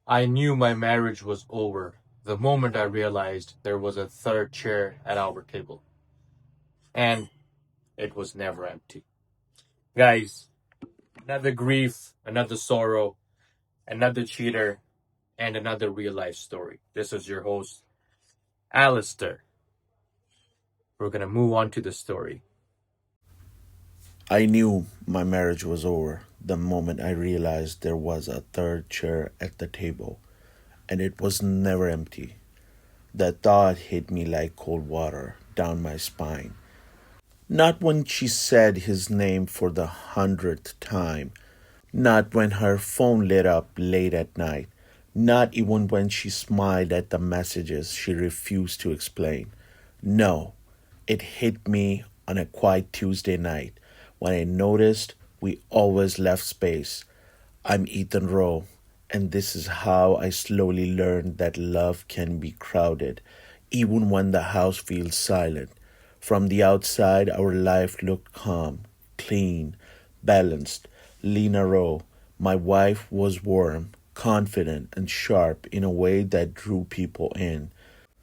I knew my marriage was over the moment I realized there was a third chair at our table. And it was never empty. Guys, another grief, another sorrow, another cheater, and another real life story. This is your host, Alistair. We're gonna move on to the story. I knew my marriage was over the moment I realized there was a third chair at the table, and it was never empty. That thought hit me like cold water down my spine. Not when she said his name for the hundredth time, not when her phone lit up late at night, not even when she smiled at the messages she refused to explain. No, it hit me on a quiet Tuesday night when I noticed we always left space. I'm Ethan Rowe, and this is how I slowly learned that love can be crowded, even when the house feels silent. From the outside, our life looked calm, clean, balanced. Lena Rowe, my wife, was warm, confident, and sharp in a way that drew people in.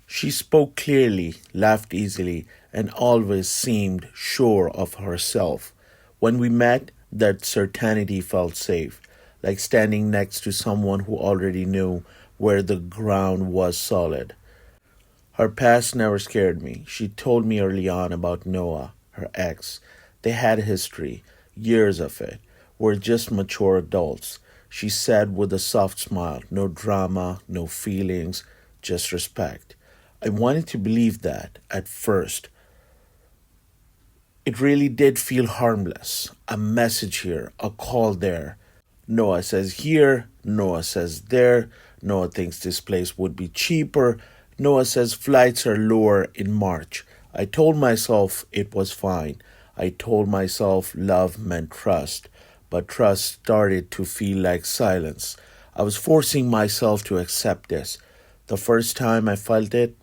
She spoke clearly, laughed easily, and always seemed sure of herself. When we met, that certainty felt safe, like standing next to someone who already knew where the ground was solid. Her past never scared me. She told me early on about Noah, her ex. They had history, years of it. We're just mature adults. She said with a soft smile, no drama, no feelings, just respect. I wanted to believe that at first. It really did feel harmless. A message here, a call there. Noah says here, Noah says there. Noah thinks this place would be cheaper. Noah says flights are lower in March. I told myself it was fine. I told myself love meant trust. But trust started to feel like silence. I was forcing myself to accept this. The first time I felt it,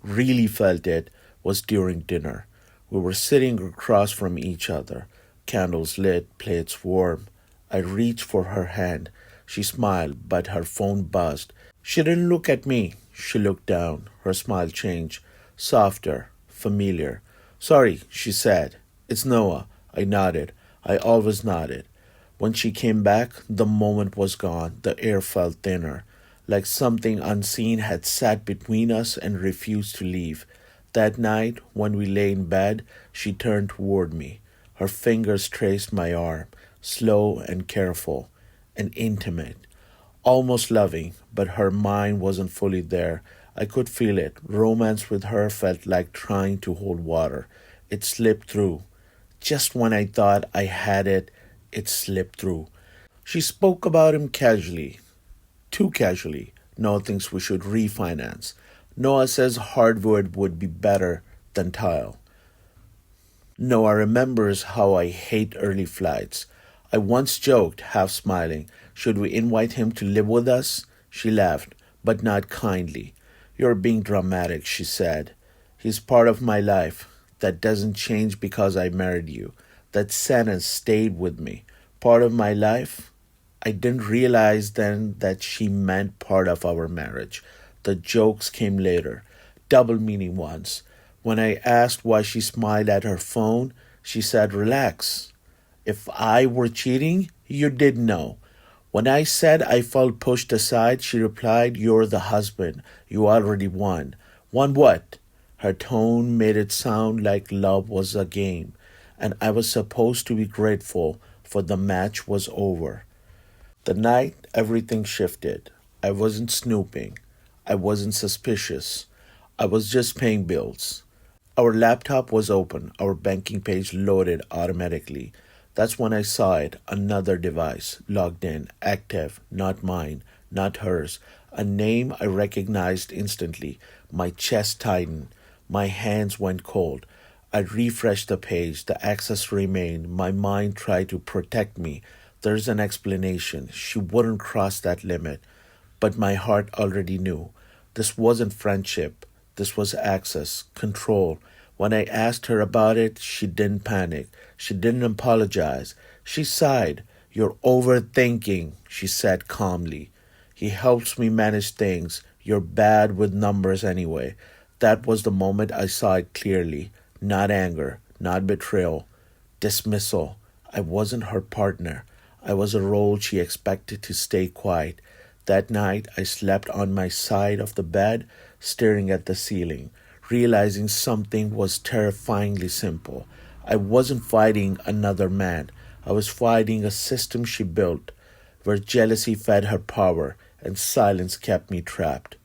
really felt it, was during dinner. We were sitting across from each other, candles lit, plates warm. I reached for her hand. She smiled, but her phone buzzed. She didn't look at me. She looked down. Her smile changed, softer, familiar. Sorry, she said. It's Noah. I nodded. I always nodded. When she came back, the moment was gone. The air felt thinner, like something unseen had sat between us and refused to leave. That night, when we lay in bed, she turned toward me. Her fingers traced my arm, slow and careful and intimate, almost loving, but her mind wasn't fully there. I could feel it. Romance with her felt like trying to hold water. It slipped through. Just when I thought I had it, it slipped through. She spoke about him casually, too casually. Noah thinks we should refinance. Noah says hardwood would be better than tile. Noah remembers how I hate early flights. I once joked, half smiling, should we invite him to live with us? She laughed, but not kindly. You're being dramatic, she said. He's part of my life. That doesn't change because I married you. That sentence stayed with me. Part of my life? I didn't realize then that she meant part of our marriage. The jokes came later, double meaning ones. When I asked why she smiled at her phone, she said, relax. If I were cheating, you did know. When I said I felt pushed aside, she replied, you're the husband. You already won. Won what? Her tone made it sound like love was a game, and I was supposed to be grateful, for the match was over. The night everything shifted. I wasn't snooping. I wasn't suspicious. I was just paying bills. Our laptop was open, our banking page loaded automatically. That's when I saw it. Another device, logged in, active, not mine, not hers. A name I recognized instantly. My chest tightened. My hands went cold. I refreshed the page. The access remained. My mind tried to protect me. There's an explanation. She wouldn't cross that limit. But my heart already knew. This wasn't friendship. This was access, control. When I asked her about it, she didn't panic. She didn't apologize. She sighed. You're overthinking, she said calmly. He helps me manage things. You're bad with numbers anyway. That was the moment I saw it clearly. Not anger, not betrayal, dismissal. I wasn't her partner. I was a role she expected to stay quiet. That night, I slept on my side of the bed, staring at the ceiling, realizing something was terrifyingly simple. I wasn't fighting another man. I was fighting a system she built, where jealousy fed her power and silence kept me trapped.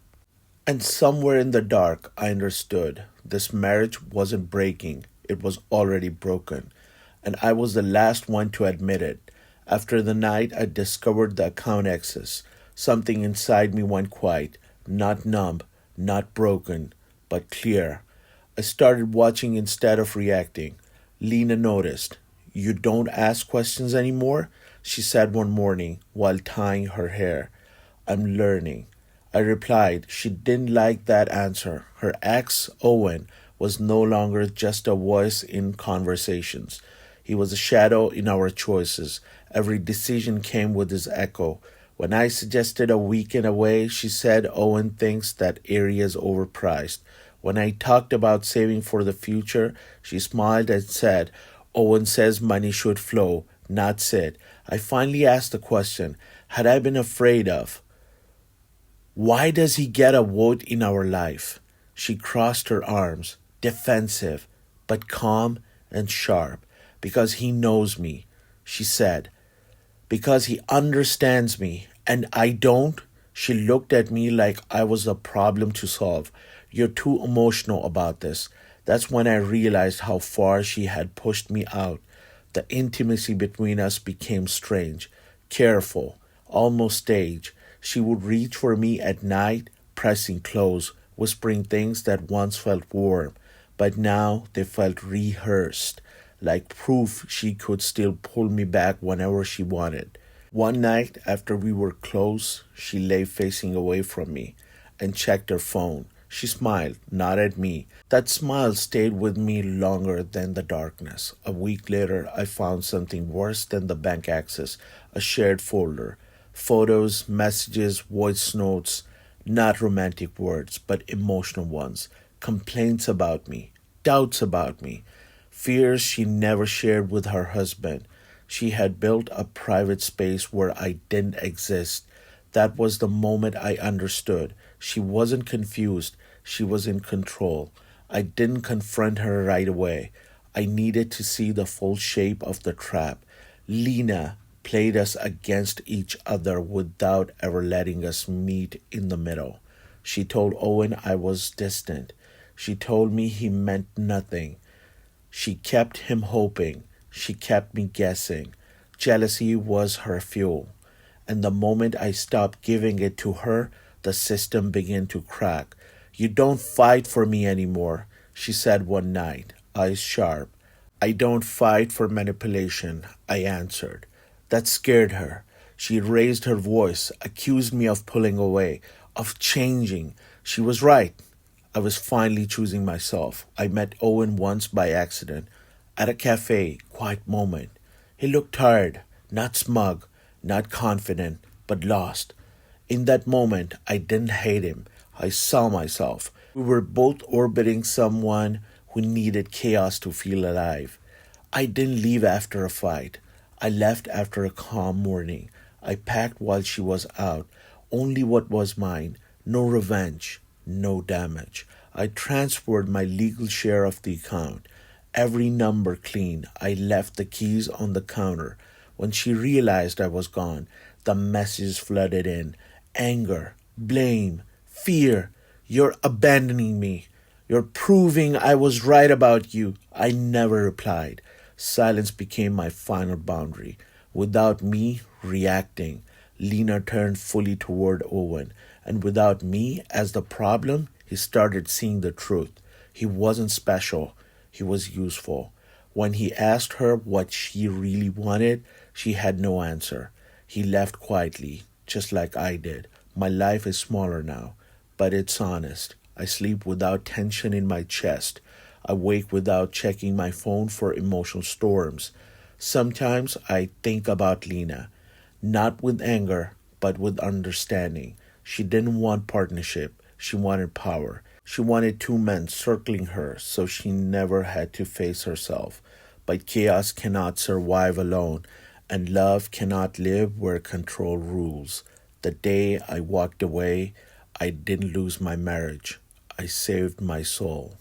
And somewhere in the dark, I understood this marriage wasn't breaking, it was already broken. And I was the last one to admit it. After the night I discovered the account access, something inside me went quiet, not numb, not broken, but clear. I started watching instead of reacting. Lena noticed. You don't ask questions anymore? She said one morning while tying her hair. I'm learning. I replied. She didn't like that answer. Her ex, Owen, was no longer just a voice in conversations. He was a shadow in our choices. Every decision came with his echo. When I suggested a weekend away, she said Owen thinks that area is overpriced. When I talked about saving for the future, she smiled and said, Owen says money should flow, not sit. I finally asked the question, had I been afraid of? Why does he get a vote in our life? She crossed her arms, defensive, but calm and sharp. Because he knows me, she said. Because he understands me, and I don't. She looked at me like I was a problem to solve. You're too emotional about this. That's when I realized how far she had pushed me out. The intimacy between us became strange, careful, almost staged. She would reach for me at night, pressing close, whispering things that once felt warm, but now they felt rehearsed, like proof she could still pull me back whenever she wanted. One night, after we were close, she lay facing away from me and checked her phone. She smiled, not at me. That smile stayed with me longer than the darkness. A week later, I found something worse than the bank access, a shared folder. Photos, messages, voice notes, not romantic words, but emotional ones. Complaints about me, doubts about me, fears she never shared with her husband. She had built a private space where I didn't exist. That was the moment I understood. She wasn't confused, she was in control. I didn't confront her right away. I needed to see the full shape of the trap. Lena played us against each other without ever letting us meet in the middle. She told Owen I was distant. She told me he meant nothing. She kept him hoping. She kept me guessing. Jealousy was her fuel. And the moment I stopped giving it to her, the system began to crack. You don't fight for me anymore, she said one night, eyes sharp. I don't fight for manipulation, I answered. That scared her. She raised her voice, accused me of pulling away, of changing. She was right. I was finally choosing myself. I met Owen once by accident, at a cafe, quiet moment. He looked tired, not smug, not confident, but lost. In that moment, I didn't hate him. I saw myself. We were both orbiting someone who needed chaos to feel alive. I didn't leave after a fight. I left after a calm morning. I packed while she was out. Only what was mine. No revenge. No damage. I transferred my legal share of the account. Every number clean. I left the keys on the counter. When she realized I was gone, the messages flooded in. Anger, blame, fear. You're abandoning me. You're proving I was right about you. I never replied. Silence became my final boundary. Without me reacting, Lena turned fully toward Owen. And without me as the problem, he started seeing the truth. He wasn't special. He was useful. When he asked her what she really wanted, she had no answer. He left quietly, just like I did. My life is smaller now, but it's honest. I sleep without tension in my chest. I wake without checking my phone for emotional storms. Sometimes I think about Lena, not with anger, but with understanding. She didn't want partnership, she wanted power. She wanted two men circling her so she never had to face herself. But chaos cannot survive alone, and love cannot live where control rules. The day I walked away, I didn't lose my marriage. I saved my soul.